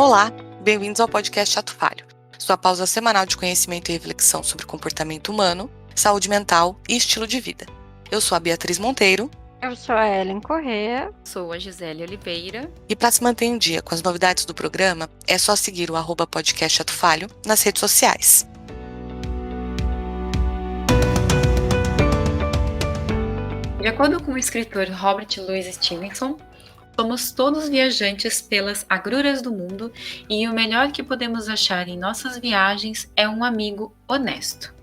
Olá, bem-vindos ao podcast Ato Falho, sua pausa semanal de conhecimento e reflexão sobre comportamento humano, saúde mental e estilo de vida. Eu sou a Beatriz Monteiro. Eu sou a Ellen Corrêa. Sou a Gisele Oliveira. E para se manter em dia com as novidades do programa, é só seguir o @podcast Ato Falho nas redes sociais. De acordo com o escritor Robert Louis Stevenson, somos todos viajantes pelas agruras do mundo e o melhor que podemos achar em nossas viagens é um amigo honesto.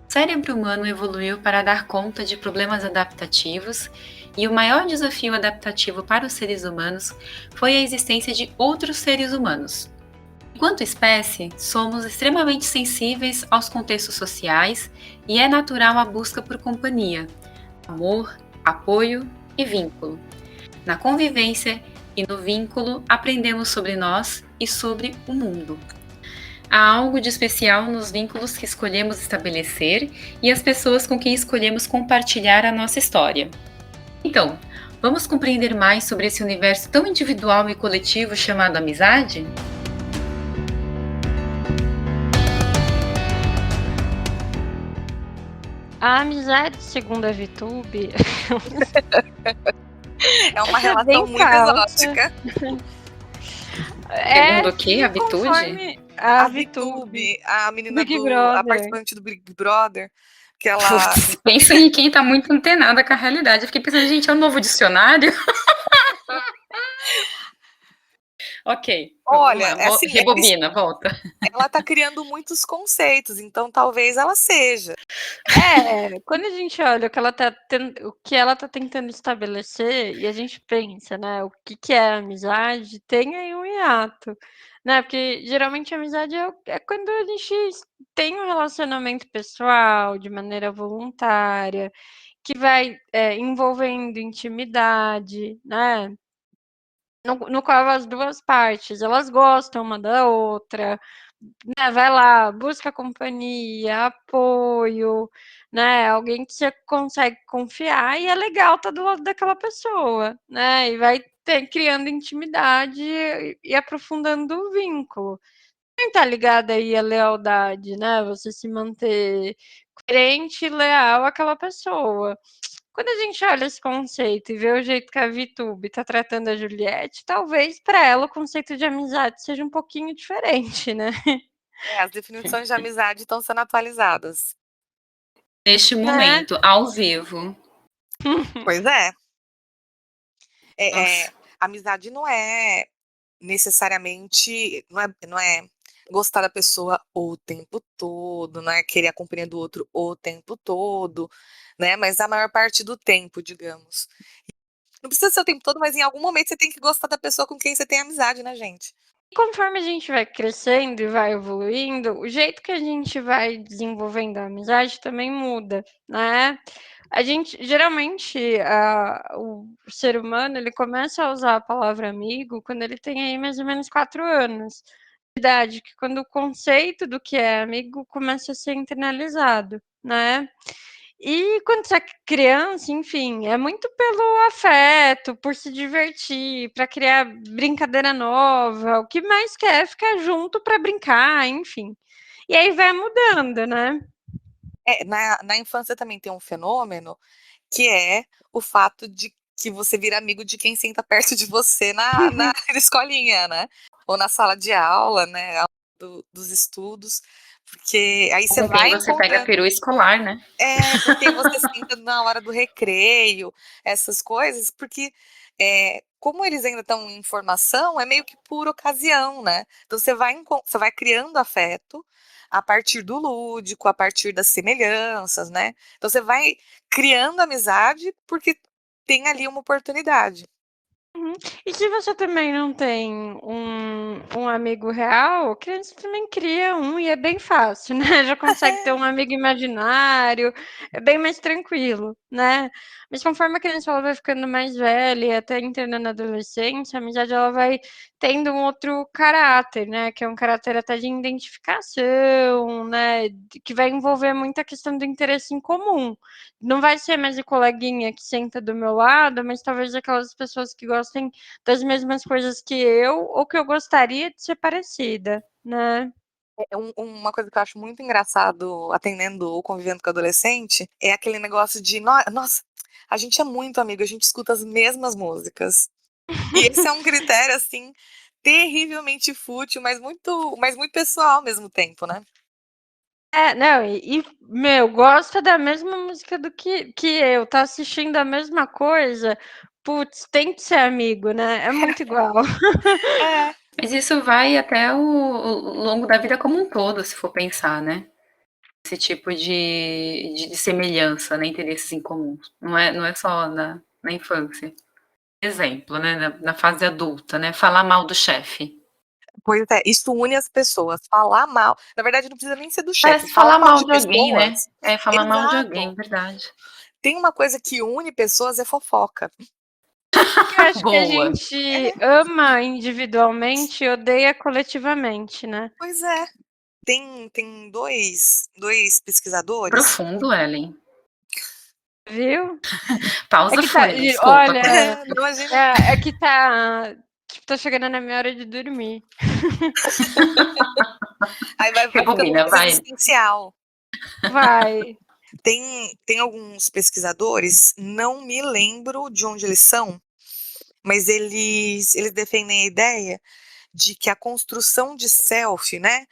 O cérebro humano evoluiu para dar conta de problemas adaptativos e o maior desafio adaptativo para os seres humanos foi a existência de outros seres humanos. Enquanto espécie, somos extremamente sensíveis aos contextos sociais e é natural a busca por companhia, amor, apoio e vínculo. Na convivência e no vínculo, aprendemos sobre nós e sobre o mundo. Há algo de especial nos vínculos que escolhemos estabelecer e as pessoas com quem escolhemos compartilhar a nossa história. Então, vamos compreender mais sobre esse universo tão individual e coletivo chamado amizade? A amizade, segundo a VTube, É uma relação bem muito falsa. exótica. Segundo o quê? A Vitude? conforme A a VTube. VTube, a menina Big a Brother. participante do Big Brother, que ela... Putz, pensa em quem tá muito antenada com a realidade. Eu fiquei pensando, gente, é um novo dicionário? Ok. Olha, vamos lá, assim, rebobina, volta. ela tá criando muitos conceitos, então talvez ela seja. Quando a gente olha o que ela tá tentando estabelecer e a gente pensa, né, o que é amizade, tem aí um hiato, né? Porque geralmente a amizade é quando a gente tem um relacionamento pessoal de maneira voluntária, que vai envolvendo intimidade, né? No qual as duas partes elas gostam uma da outra, né, vai lá, busca companhia, apoio, né, alguém que você consegue confiar e é legal estar do lado daquela pessoa, né, e vai criando intimidade e aprofundando o vínculo. Também tá ligado aí a lealdade, né, você se manter coerente e leal àquela pessoa. Quando a gente olha esse conceito e vê o jeito que a VTube tá tratando a Juliette, talvez para ela o conceito de amizade seja um pouquinho diferente, né? As definições de amizade estão sendo atualizadas. Neste momento, ao vivo. Pois é. Nossa. Amizade não é necessariamente, não é gostar da pessoa o tempo todo, não é querer a companhia do outro o tempo todo, né? Mas a maior parte do tempo, digamos. Não precisa ser o tempo todo, mas em algum momento você tem que gostar da pessoa com quem você tem amizade, né, gente? E conforme a gente vai crescendo e vai evoluindo, o jeito que a gente vai desenvolvendo a amizade também muda, né? A gente, geralmente, o ser humano, ele começa a usar a palavra amigo quando ele tem aí mais ou menos 4 anos de idade, que quando o conceito do que é amigo começa a ser internalizado, né? E quando você é criança, enfim, é muito pelo afeto, por se divertir, para criar brincadeira nova, o que mais quer é ficar junto para brincar, enfim. E aí vai mudando, né? Na infância também tem um fenômeno que é o fato de que você vira amigo de quem senta perto de você na escolinha, né? Ou na sala de aula, né? Dos estudos. Porque aí você Com quem vai você pega encontrando. peru escolar, né? Com quem você senta na hora do recreio, essas coisas, porque como eles ainda estão em formação, é meio que por ocasião, né? Então você vai criando afeto a partir do lúdico, a partir das semelhanças, né? Então você vai criando amizade porque tem ali uma oportunidade. Uhum. E se você também não tem um amigo real, criança também cria um e é bem fácil, né? Já consegue ter um amigo imaginário, é bem mais tranquilo, né? Mas conforme a criança ela vai ficando mais velha e até entrando na adolescência, a amizade ela vai tendo um outro caráter, né? Que é um caráter até de identificação, né? Que vai envolver muita questão do interesse em comum. Não vai ser mais o coleguinha que senta do meu lado, mas talvez aquelas pessoas que gostam gostem das mesmas coisas que eu ou que eu gostaria de ser parecida, né. Uma coisa que eu acho muito engraçado atendendo ou convivendo com adolescente é aquele negócio de: Nossa, a gente é muito amigo, a gente escuta as mesmas músicas". E esse é um critério, assim, terrivelmente fútil, mas muito pessoal ao mesmo tempo, né. É, não, meu, gosta da mesma música do que eu, tá assistindo a mesma coisa, putz, tem que ser amigo, né, é muito igual. É. Mas isso vai até o longo da vida como um todo, se for pensar, né? Esse tipo de semelhança, né? Interesses em comuns. Não é só na infância. Exemplo, né? Na fase adulta, né? Falar mal do chefe. Pois é, isso une as pessoas, falar mal na verdade não precisa nem ser do chefe, Parece falar falar mal mal de de alguém, né? pessoas É falar mal de alguém, exato. verdade. Tem uma coisa que une pessoas, é fofoca. Porque eu acho que a Boa. gente ama individualmente e odeia coletivamente, né. Pois é. Tem dois pesquisadores. Profundo, Ellen. Viu? É Pausa que tá foi, desculpa. olha, Não, imagina. é que tá, tipo, tá chegando na minha hora de dormir. Aí vai ficando Rebobina, mais vai. existencial. Vai. Tem alguns pesquisadores, não me lembro de onde eles são, mas eles defendem a ideia de que a construção de self, né,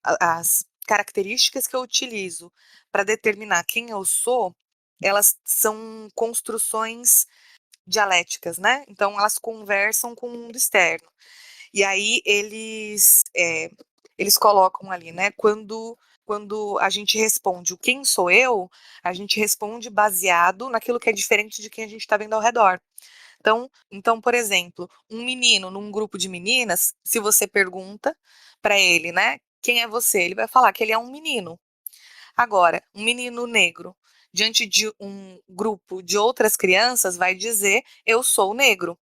as características que eu utilizo para determinar quem eu sou, elas são construções dialéticas, né, então elas conversam com o mundo externo. E aí eles colocam ali, né, quando a gente responde o "quem sou eu", a gente responde baseado naquilo que é diferente de quem a gente está vendo ao redor. Então, por exemplo, um menino num grupo de meninas, se você pergunta para ele, né, "quem é você?", ele vai falar que ele é um menino. Agora, um menino negro, diante de um grupo de outras crianças, vai dizer: "Eu sou negro".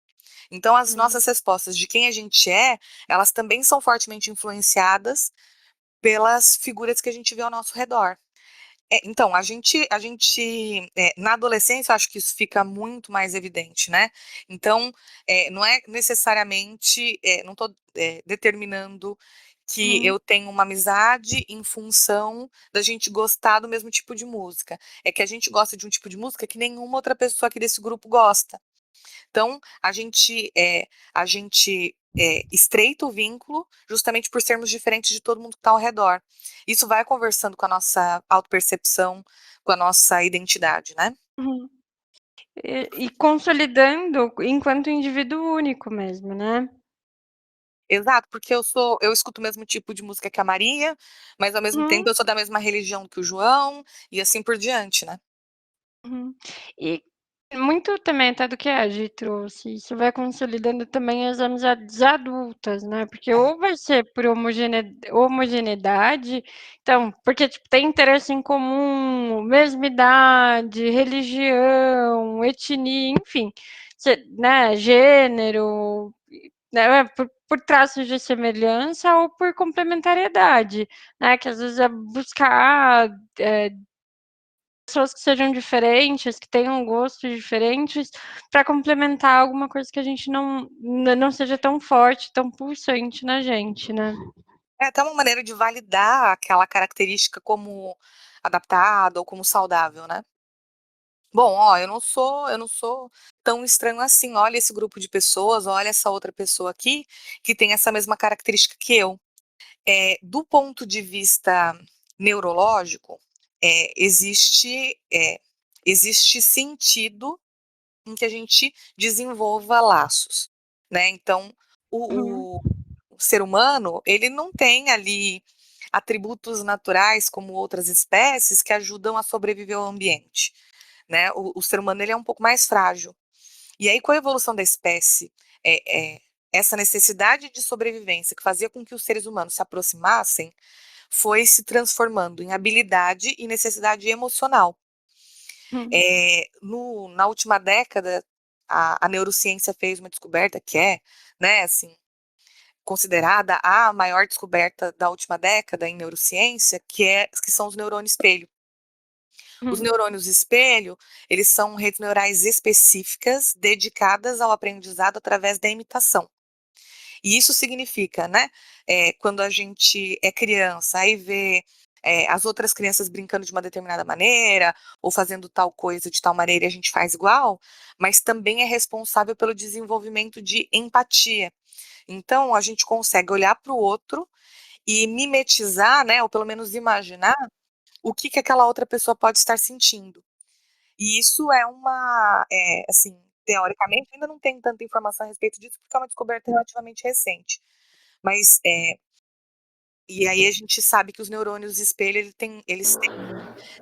Então, as Hum. nossas respostas de quem a gente é, elas também são fortemente influenciadas pelas figuras que a gente vê ao nosso redor. Então, na adolescência, eu acho que isso fica muito mais evidente, né? Então, não é necessariamente, não estou determinando que Uhum. eu tenho uma amizade em função da gente gostar do mesmo tipo de música. É que a gente gosta de um tipo de música que nenhuma outra pessoa aqui desse grupo gosta. Então, a gente estreita o vínculo justamente por sermos diferentes de todo mundo que está ao redor. Isso vai conversando com a nossa autopercepção, com a nossa identidade, né? Uhum. E consolidando enquanto indivíduo único mesmo, né. Exato, porque eu escuto o mesmo tipo de música que a Maria, mas ao mesmo tempo Uhum, eu sou da mesma religião que o João, e assim por diante, né? uhum. E muito também até do que a Gi trouxe, isso vai consolidando também as amizades adultas, né, porque É. ou vai ser por homogeneidade, então, porque, tipo, tem interesse em comum, mesma idade, religião, etnia, enfim, né, gênero, né, por traços de semelhança ou por complementariedade, né, que às vezes é buscar, pessoas que sejam diferentes, que tenham gostos diferentes, para complementar alguma coisa que a gente não seja tão forte, tão pulsante na gente, né. É até uma maneira de validar aquela característica como adaptada ou como saudável, né? Bom, ó, eu não sou tão estranho assim. Olha esse grupo de pessoas, olha essa outra pessoa aqui que tem essa mesma característica que eu. Do ponto de vista neurológico, existe sentido em que a gente desenvolva laços, né? Então, Uhum, o, o o ser humano, ele não tem ali atributos naturais como outras espécies que ajudam a sobreviver ao ambiente, né? O ser humano ele é um pouco mais frágil. E aí, com a evolução da espécie, essa necessidade de sobrevivência que fazia com que os seres humanos se aproximassem foi se transformando em habilidade e necessidade emocional. uhum, Na última década, a neurociência fez uma descoberta que é, né, assim, considerada a maior descoberta da última década em neurociência, que são os neurônios espelho. Os Uhum. neurônios espelho, eles são redes neurais específicas dedicadas ao aprendizado através da imitação. E isso significa, né, quando a gente é criança, aí vê as outras crianças brincando de uma determinada maneira, ou fazendo tal coisa de tal maneira e a gente faz igual, mas também é responsável pelo desenvolvimento de empatia. Então, a gente consegue olhar para o outro e mimetizar, né, ou pelo menos imaginar o que que aquela outra pessoa pode estar sentindo. E isso é assim, teoricamente, ainda não tem tanta informação a respeito disso, porque é uma descoberta relativamente recente. Mas, e aí a gente sabe que os neurônios espelho, eles têm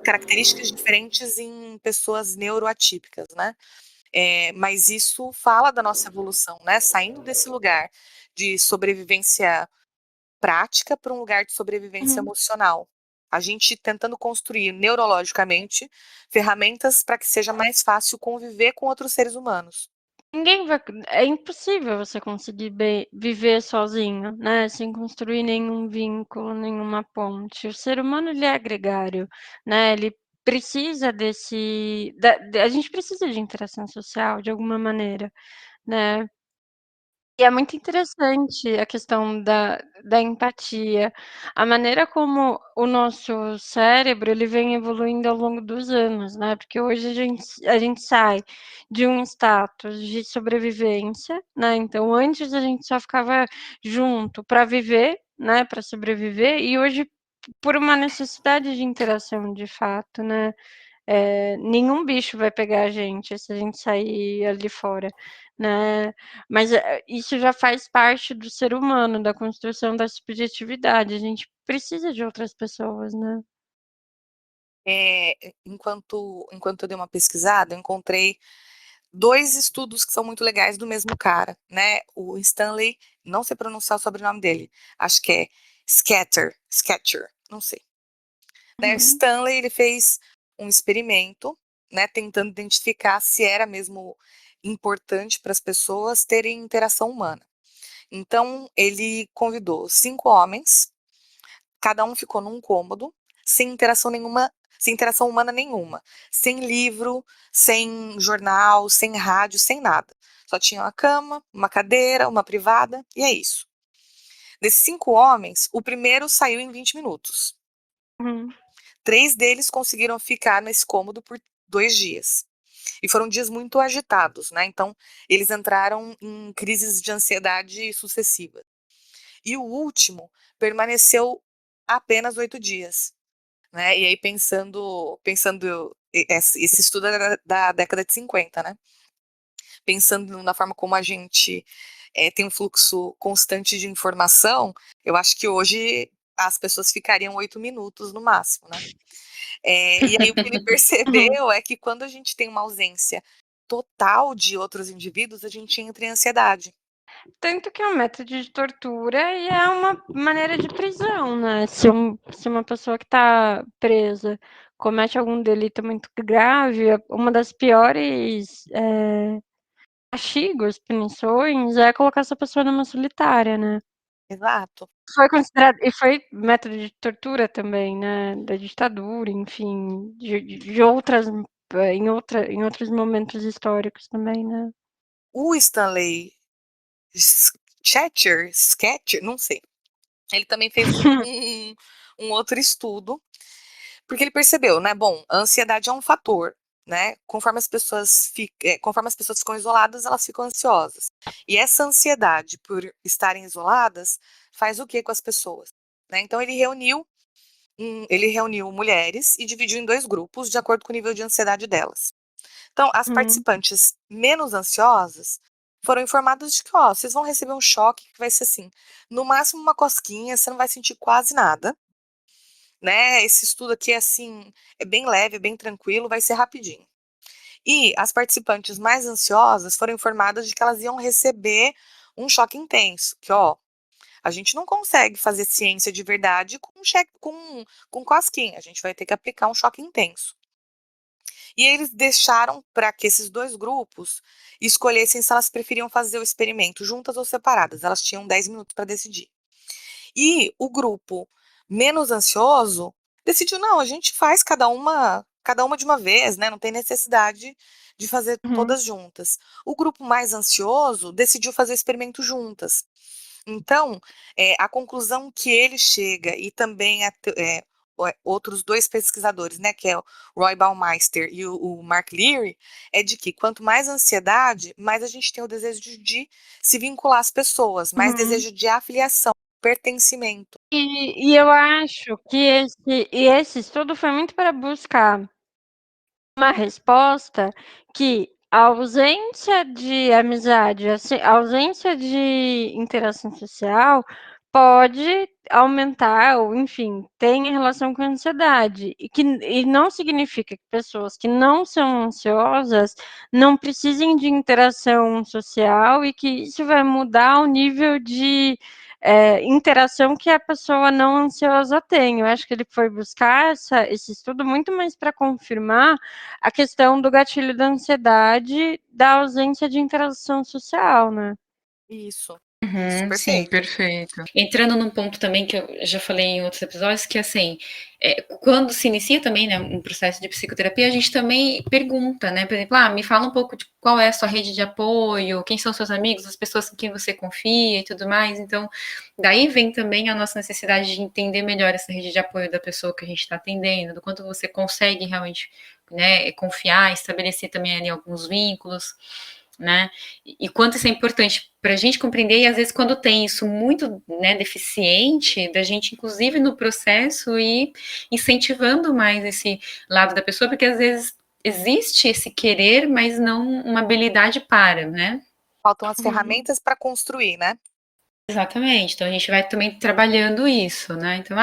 características diferentes em pessoas neuroatípicas, né? Mas isso fala da nossa evolução, né? Saindo desse lugar de sobrevivência prática para um lugar de sobrevivência Uhum. emocional. A gente tentando construir neurologicamente ferramentas para que seja mais fácil conviver com outros seres humanos. Ninguém vai É impossível você conseguir viver sozinho, né, sem construir nenhum vínculo, nenhuma ponte. O ser humano, ele é gregário, né, ele precisa a gente precisa de interação social de alguma maneira, né. E é muito interessante a questão da empatia, a maneira como o nosso cérebro, ele vem evoluindo ao longo dos anos, né, porque hoje a gente sai de um status de sobrevivência, né, então antes a gente só ficava junto para viver, né, para sobreviver, e hoje por uma necessidade de interação de fato, né. Nenhum bicho vai pegar a gente se a gente sair ali fora, né. Mas, isso já faz parte do ser humano, da construção da subjetividade, a gente precisa de outras pessoas, né. Enquanto eu dei uma pesquisada, eu encontrei 2 estudos que são muito legais do mesmo cara, né, o Stanley, não sei pronunciar o sobrenome dele, acho que é Scatcher, não sei. Né, o Uhum, Stanley, ele fez um experimento, né, tentando identificar se era mesmo importante para as pessoas terem interação humana. Então, ele convidou 5 homens, cada um ficou num cômodo, sem interação humana nenhuma, sem livro, sem jornal, sem rádio, sem nada. Só tinha uma cama, uma cadeira, uma privada, e é isso. Desses 5 homens, o primeiro saiu em 20 minutos. uhum. 3 deles conseguiram ficar nesse cômodo por 2 dias. E foram dias muito agitados, né, então eles entraram em crises de ansiedade sucessivas. E o último permaneceu apenas 8 dias, né, e aí pensando esse estudo era da década de 50, né, pensando na forma como a gente, tem um fluxo constante de informação, eu acho que hoje as pessoas ficariam 8 minutos no máximo, né. E aí o que ele Uhum. percebeu é que quando a gente tem uma ausência total de outros indivíduos, a gente entra em ansiedade. Tanto que é um método de tortura e é uma maneira de prisão, né, se uma pessoa que está presa comete algum delito muito grave, uma das piores, castigos, punições, é colocar essa pessoa numa solitária, né. Exato. Foi método de tortura também, né, da ditadura, enfim, de outras, em outros momentos históricos também, né. O Stanley Sketcher, não sei, ele também fez um outro estudo, porque ele percebeu, né, bom, a ansiedade é um fator, né, conforme as pessoas ficam isoladas, elas ficam ansiosas. E essa ansiedade por estarem isoladas faz o que com as pessoas? Né, então ele reuniu mulheres e dividiu em 2 grupos, de acordo com o nível de ansiedade delas. Então, as Uhum. participantes menos ansiosas foram informadas de que, ó, vocês vão receber um choque que vai ser assim, no máximo uma cosquinha, você não vai sentir quase nada, né? Esse estudo aqui é assim, é bem leve, é bem tranquilo, vai ser rapidinho. E as participantes mais ansiosas foram informadas de que elas iam receber um choque intenso, que ó, a gente não consegue fazer ciência de verdade com cosquinha, a gente vai ter que aplicar um choque intenso. E eles deixaram para que esses 2 grupos escolhessem se elas preferiam fazer o experimento juntas ou separadas, elas tinham 10 minutos para decidir. E o grupo menos ansioso decidiu: "Não, a gente faz cada uma de uma vez, né? Não tem necessidade de fazer todas juntas. O grupo mais ansioso decidiu fazer o experimento juntas. Então, a conclusão que ele chega, e também outros dois pesquisadores, né, que é o Roy Baumeister e o Mark Leary, é de que quanto mais ansiedade, mais a gente tem o desejo de se vincular às pessoas, mais desejo de afiliação, pertencimento. E eu acho que esse estudo foi muito para buscar uma resposta que a ausência de amizade, a ausência de interação social pode aumentar ou, enfim, tem relação com a ansiedade e não significa que pessoas que não são ansiosas não precisem de interação social e que isso vai mudar o nível de interação que a pessoa não ansiosa tem. Eu acho que ele foi buscar esse estudo muito mais para confirmar a questão do gatilho da ansiedade, da ausência de interação social, né? Isso Sim, perfeito. perfeito. Entrando num ponto também que eu já falei em outros episódios, que assim, quando se inicia também, né, um processo de psicoterapia, a gente também pergunta, né, por exemplo, me fala um pouco de qual é a sua rede de apoio, quem são seus amigos, as pessoas em quem você confia e tudo mais. Então, daí vem também a nossa necessidade de entender melhor essa rede de apoio da pessoa que a gente está atendendo, do quanto você consegue realmente, né, confiar, estabelecer também ali alguns vínculos, né? E quanto isso é importante para a gente compreender, e às vezes quando tem isso muito, né, deficiente, da gente, inclusive no processo, ir incentivando mais esse lado da pessoa, porque às vezes existe esse querer, mas não uma habilidade para, né? Faltam as ferramentas para construir, né? Exatamente, então a gente vai também trabalhando isso, né? Então,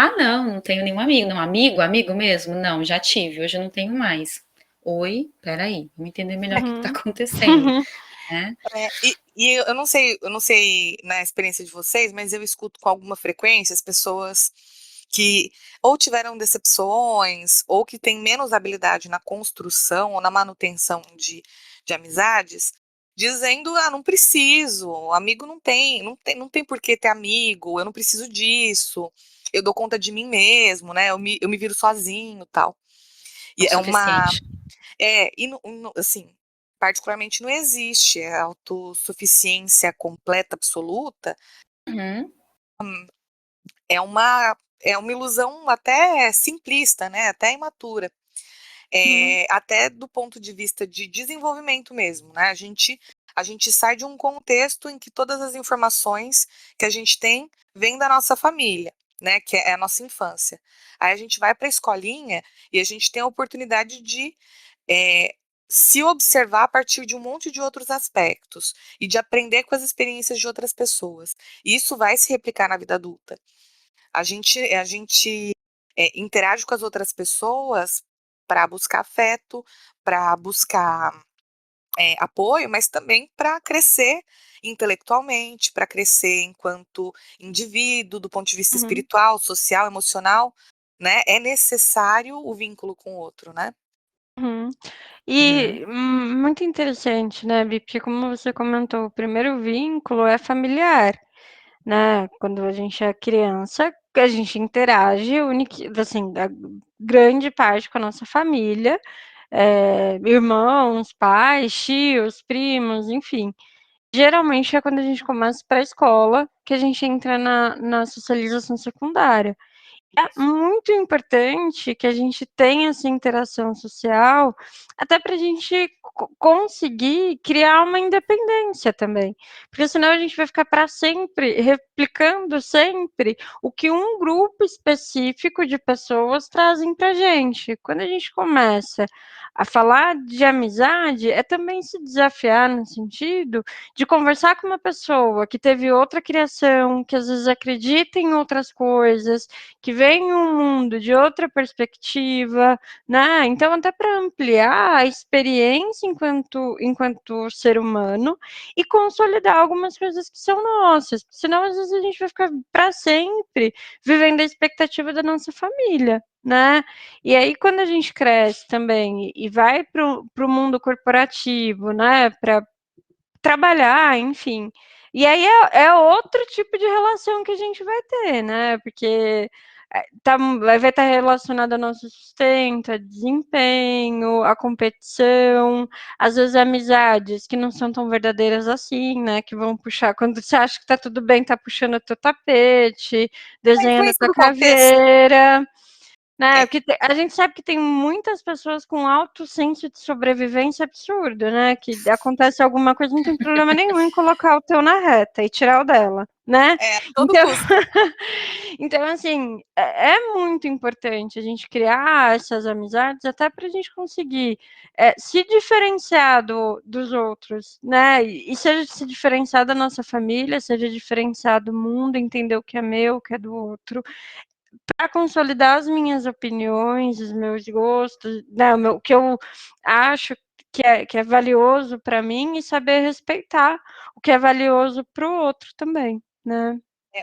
não tenho nenhum amigo, não, amigo mesmo? Não, já tive, hoje eu não tenho mais. Oi, peraí, vamos entender melhor o que está acontecendo, né? E eu não sei na experiência de vocês, mas eu escuto com alguma frequência as pessoas que ou tiveram decepções, ou que têm menos habilidade na construção ou na manutenção de amizades, dizendo, não preciso, amigo não tem por que ter amigo, eu não preciso disso, eu dou conta de mim mesmo, né? Eu me viro sozinho, tal. É E o suficiente. assim, particularmente não existe autossuficiência completa, absoluta, Uhum, é uma ilusão até simplista, né? Até imatura. Até do ponto de vista de desenvolvimento mesmo, né? A gente sai de um contexto em que todas as informações que a gente tem vêm da nossa família, né? Que é a nossa infância. Aí a gente vai para a escolinha e a gente tem a oportunidade de é, se observar a partir de um monte de outros aspectos e de aprender com as experiências de outras pessoas. E isso vai se replicar na vida adulta. A gente interage com as outras pessoas para buscar afeto, para buscar apoio, mas também para crescer intelectualmente, para crescer enquanto indivíduo, do ponto de vista Uhum. espiritual, social, emocional, né? É necessário o vínculo com o outro, né? Uhum. uhum, E muito interessante, né, Bi, porque como você comentou, o primeiro vínculo é familiar, né? Quando a gente é criança, a gente interage assim, a grande parte com a nossa família, irmãos, pais, tios, primos, enfim. Geralmente é quando a gente começa para a escola que a gente entra na socialização secundária. É Isso. muito importante que a gente tenha essa interação social, até para a gente conseguir criar uma independência também, porque senão a gente vai ficar para sempre replicando sempre o que um grupo específico de pessoas trazem para gente. Quando a gente começa a falar de amizade, é também se desafiar no sentido de conversar com uma pessoa que teve outra criação, que às vezes acredita em outras coisas, que vem um mundo de outra perspectiva, né? Então, até para ampliar a experiência enquanto ser humano e consolidar algumas coisas que são nossas, senão às vezes a gente vai ficar para sempre vivendo a expectativa da nossa família, né? E aí, quando a gente cresce também e vai para o mundo corporativo, né? Para trabalhar, enfim. E aí é outro tipo de relação que a gente vai ter, né? Porque vai estar relacionado ao nosso sustento, a desempenho, a competição, às vezes amizades que não são tão verdadeiras assim, né? Que vão puxar, quando você acha que tá tudo bem, tá puxando o teu tapete, desenhando a influência tua do contexto. caveira. Né, É. porque a gente sabe que tem muitas pessoas com alto senso de sobrevivência absurdo, né? Que acontece alguma coisa, não tem problema nenhum em colocar o teu na reta e tirar o dela, né? A todo Então, custo. então assim, é muito importante a gente criar essas amizades até para a gente conseguir se diferenciar dos outros, né? E seja se diferenciar da nossa família, seja diferenciar do mundo, entender o que é meu, o que é do outro, para consolidar as minhas opiniões, os meus gostos, né, o que eu acho que é valioso para mim e saber respeitar o que é valioso para o outro também, né.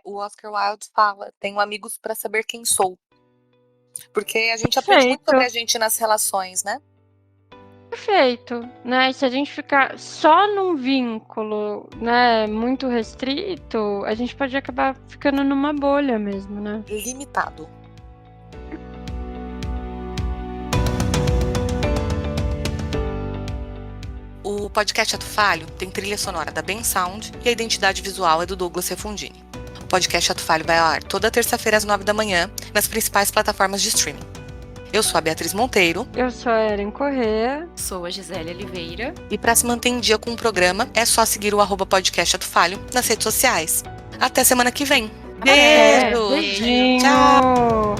O Oscar Wilde fala: "Tenho amigos para saber quem sou", porque a gente aprende muito Perfeito, sobre a gente nas relações, né. perfeito, né, e se a gente ficar só num vínculo, né, muito restrito, a gente pode acabar ficando numa bolha mesmo, né. Limitado. O podcast Ato Falho tem trilha sonora da Ben Sound e a identidade visual é do Douglas Refundini. O podcast Ato Falho vai ao ar toda terça-feira às 9 da manhã nas principais plataformas de streaming. Eu sou a Beatriz Monteiro. Eu sou a Erin Corrêa. Sou a Gisele Oliveira. E para se manter em dia com o programa, é só seguir o @podcast Ato Falho nas redes sociais. Até semana que vem. Beijo! Beijinho! Tchau!